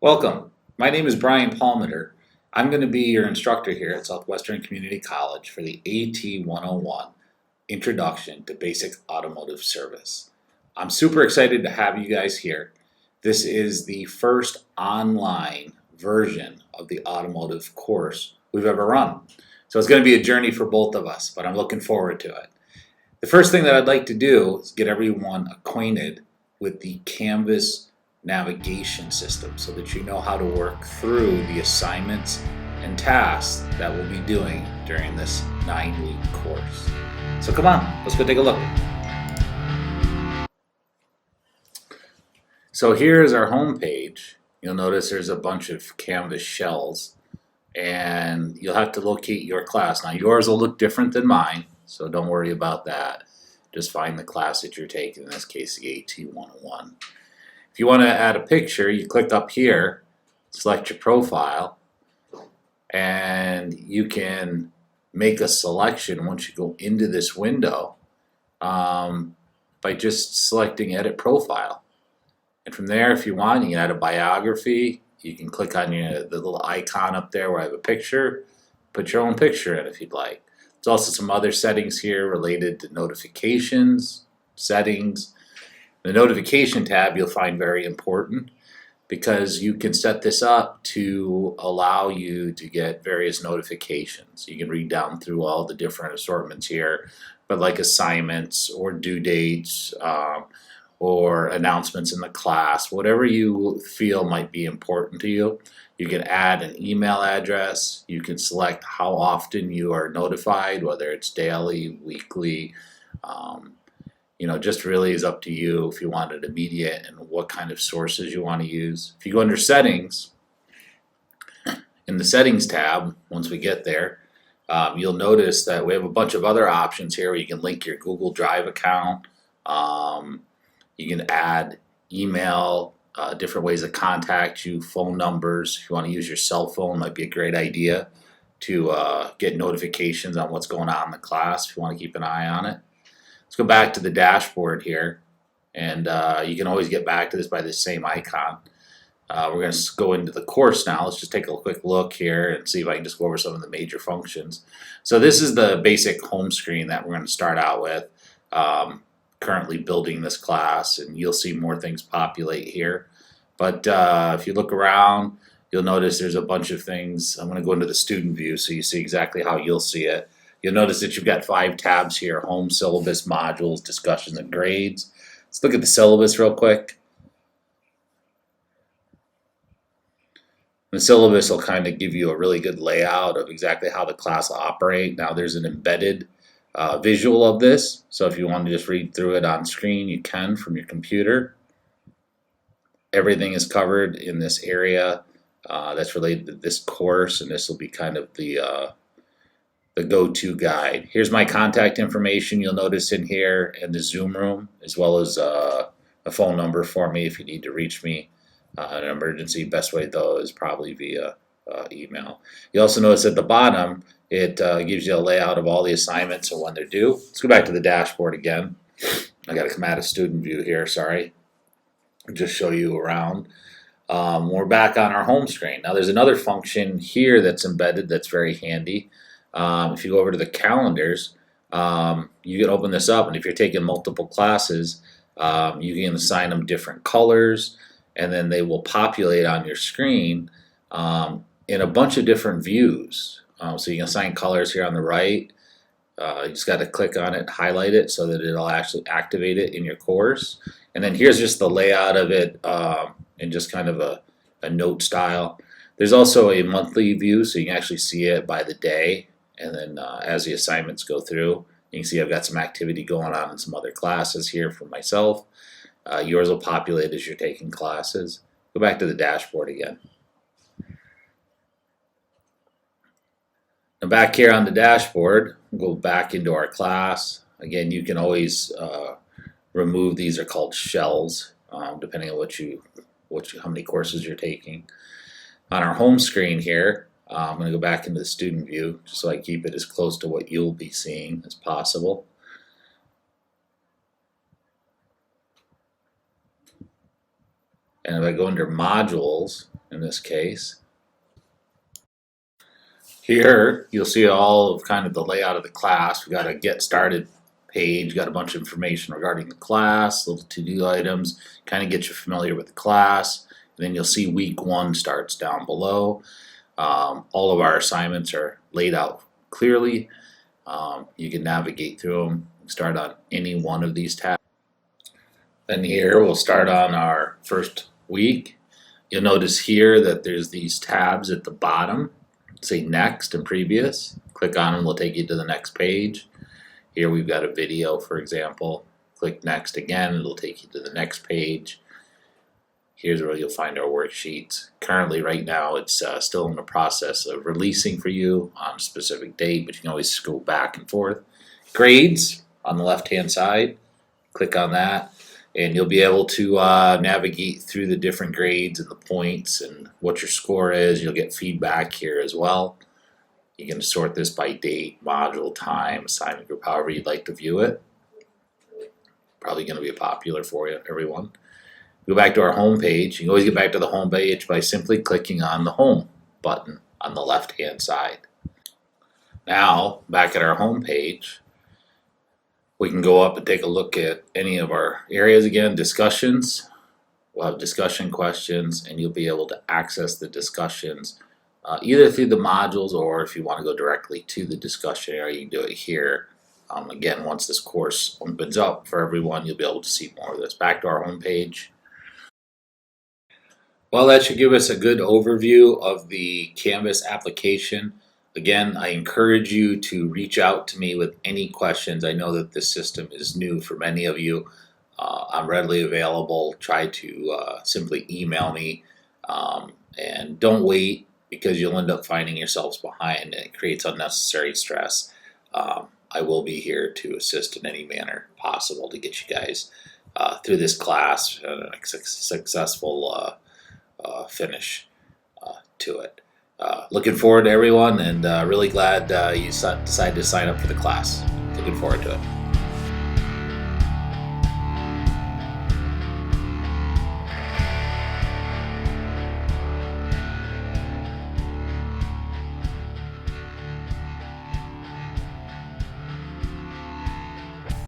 Welcome. My name is Brian Palmeter. I'm going to be your instructor here at Southwestern Community College for the AT101 Introduction to Basic Automotive Service. I'm super excited to have you guys here. This is the first online version of the automotive course we've ever run. So it's going to be a journey for both of us, but I'm looking forward to it. The first thing that I'd like to do is get everyone acquainted with the Canvas navigation system so that you know how to work through the assignments and tasks that we'll be doing during this 9-week course. So come on, let's go take a look. So here's our home page. You'll notice there's a bunch of Canvas shells and you'll have to locate your class. Now yours will look different than mine, so don't worry about that. Just find the class that you're taking, in this case the AT101. If you want to add a picture, you click up here, select your profile, and you can make a selection once you go into this window by just selecting Edit Profile. And from there, if you want, you can add a biography. You can click on the little icon up there where I have a picture, put your own picture in if you'd like. There's also some other settings here related to notifications, settings. The notification tab you'll find very important because you can set this up to allow you to get various notifications. You can read down through all the different assortments here, but like assignments or due dates or announcements in the class, whatever you feel might be important to you. You can add an email address. You can select how often you are notified, whether it's daily, weekly, just really is up to you if you want it immediate and what kind of sources you want to use. If you go under settings, in the settings tab, once we get there, you'll notice that we have a bunch of other options here where you can link your Google Drive account. You can add email, different ways to contact you, phone numbers. If you want to use your cell phone, might be a great idea to get notifications on what's going on in the class if you want to keep an eye on it. Let's go back to the dashboard here, and you can always get back to this by the same icon. We're going to go into the course now. Let's just take a quick look here and see if I can just go over some of the major functions. So this is the basic home screen that we're going to start out with. Currently building this class, and you'll see more things populate here. But if you look around, you'll notice there's a bunch of things. I'm going to go into the student view so you see exactly how you'll see it. You'll notice that you've got 5 tabs here: home, syllabus, modules, discussions, and grades. Let's look at the syllabus real quick. The syllabus will kind of give you a really good layout of exactly how the class will operate. Now there's an embedded visual of this, so if you want to just read through it on screen, you can from your computer. Everything is covered in this area that's related to this course, and this will be kind of the go-to guide. Here's my contact information you'll notice in here, and the Zoom room, as well as a phone number for me if you need to reach me in an emergency. Best way though is probably via email. You also notice at the bottom it gives you a layout of all the assignments and when they're due. Let's go back to the dashboard again. I got to come out of student view here, sorry. Just show you around. We're back on our home screen. Now there's another function here that's embedded that's very handy. If you go over to the calendars, you can open this up, and if you're taking multiple classes, you can assign them different colors, and then they will populate on your screen in a bunch of different views. So you can assign colors here on the right. You just got to click on it, highlight it so that it'll actually activate it in your course. And then here's just the layout of it in just kind of a note style. There's also a monthly view, so you can actually see it by the day. And then as the assignments go through, you can see I've got some activity going on in some other classes here for myself. Yours will populate as you're taking classes. Go back to the dashboard again. Now back here on the dashboard, we'll go back into our class. Again, you can always remove these. Are called shells, depending on how many courses you're taking. On our home screen here, I'm going to go back into the student view just so I keep it as close to what you'll be seeing as possible. And if I go under modules in this case. Here you'll see all of kind of the layout of the class. We got a get started page, got a bunch of information regarding the class, little to-do items, kind of get you familiar with the class. And then you'll see week 1 starts down below. All of our assignments are laid out clearly. You can navigate through them, start on any one of these tabs. Then here we'll start on our first week. You'll notice here that there's these tabs at the bottom, say next and previous. Click on them, they'll take you to the next page. Here we've got a video, for example. Click next again, it'll take you to the next page. Here's where you'll find our worksheets. Currently, right now, it's still in the process of releasing for you on a specific date, but you can always go back and forth. Grades on the left-hand side. Click on that, and you'll be able to navigate through the different grades and the points and what your score is. You'll get feedback here as well. You can sort this by date, module, time, assignment group, however you'd like to view it. Probably going to be popular for you, everyone. Go back to our home page. You can always get back to the home page by simply clicking on the home button on the left hand side. Now, back at our home page, we can go up and take a look at any of our areas again. Discussions. We'll have discussion questions, and you'll be able to access the discussions either through the modules, or if you want to go directly to the discussion area, you can do it here. Again, once this course opens up for everyone, you'll be able to see more of this. Back to our home page. Well, that should give us a good overview of the Canvas application. Again, I encourage you to reach out to me with any questions. I know that this system is new for many of you. I'm readily available. Try to simply email me, and don't wait, because you'll end up finding yourselves behind, and it creates unnecessary stress. I will be here to assist in any manner possible to get you guys through this class and a successful finish to it. Looking forward to everyone, and really glad you decided to sign up for the class. Looking forward to it.